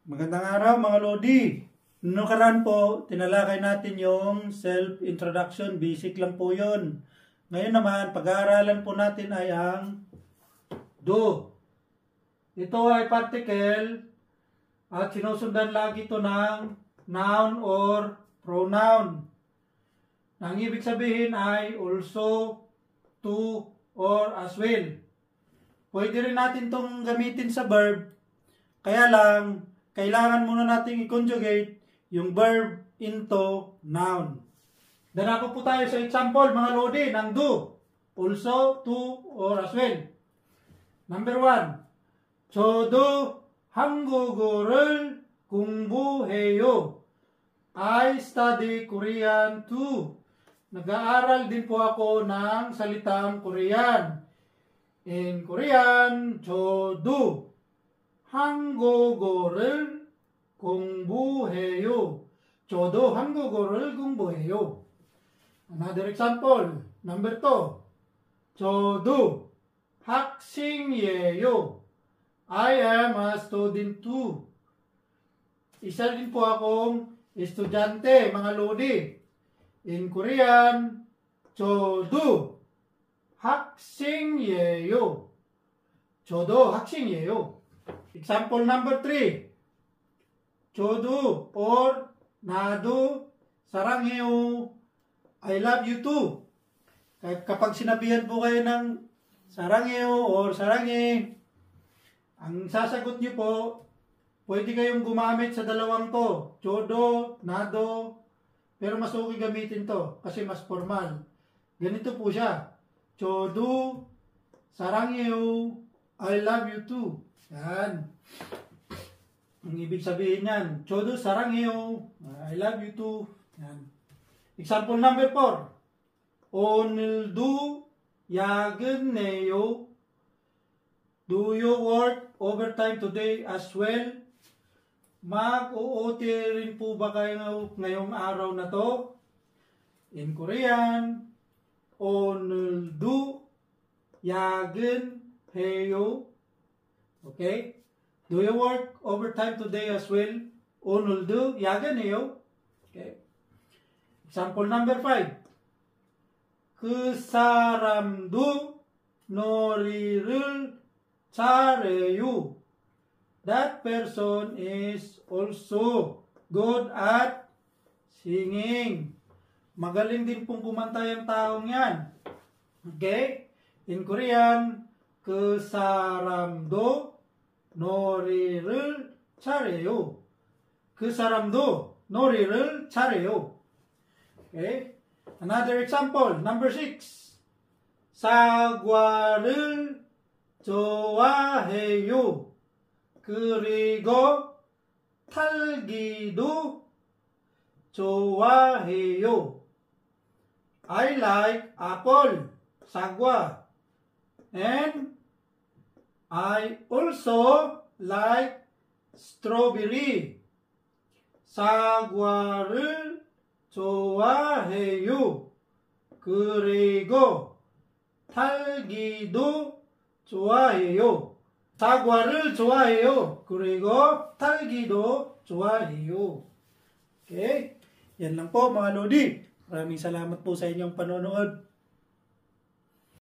Magandang araw mga Lodi. Noong nakaraan po, tinalakay natin yung self-introduction. Basic lang po yun. Ngayon naman, pag-aaralan po natin ay ang do. Ito ay particle at sinusundan lagi ito ng noun or pronoun. Ang ibig sabihin ay also, to, or as well. Pwede rin natin itong gamitin sa verb. Kaya lang, kailangan muna natin i-conjugate yung verb into noun. Danako po tayo sa example, mga Lodi, ng do. Also, to, or as well. Number 1. 저도 한국어를 공부해요. I study Korean too. Nag-aaral din po ako ng salitang Korean. In Korean, 저도 한국어를 공부해요. 저도 한국어를 공부해요. Another example, number 2. 저도 학생이에요. I am a student too. Isa din po akong estudyante, mga Lodi. In Korean, 저도 학생이에요. 저도 학생이에요. Example number 3. 저도 or 나도 사랑해요. I love you too. Kapag sinabihan po kayo ng 사랑해요 or 사랑해, ang sasagot niyo po, pwede kayong gumamit sa dalawang to. 저도, 나도, pero mas okay gamitin to kasi mas formal. Ganito po siya. 저도 사랑해요. I love you too. Yan. Ang ibig sabihin yan, 저도 사랑해요. I love you too. Yan. Example number 4. 오늘도 야근해요. Do you work overtime today as well? Mag-OT rin po ba kayo ngayong araw na to? In Korean, 오늘도 야근해요. Okay? Do you work overtime today as well? 오늘도 야근해요. Okay. Example number 5. 그 사람도 놀이를 잘해요. That person is also good at singing. Magaling din pong kumanta yung taong yan. Okay? In Korean, 그 사람도 노래를 잘해요. 그 사람도 노래를 잘해요. Okay? Another example, number 6. 사과를 좋아해요. 그리고 딸기도 좋아해요. I like apple, 사과. And I also like strawberry. 사과를 좋아해요. 그리고 딸기도 좋아해요. 사과를 좋아해요. 그리고 딸기도 좋아해요. Okay? Yan lang po mga Lodi. Maraming salamat po sa inyong panonood.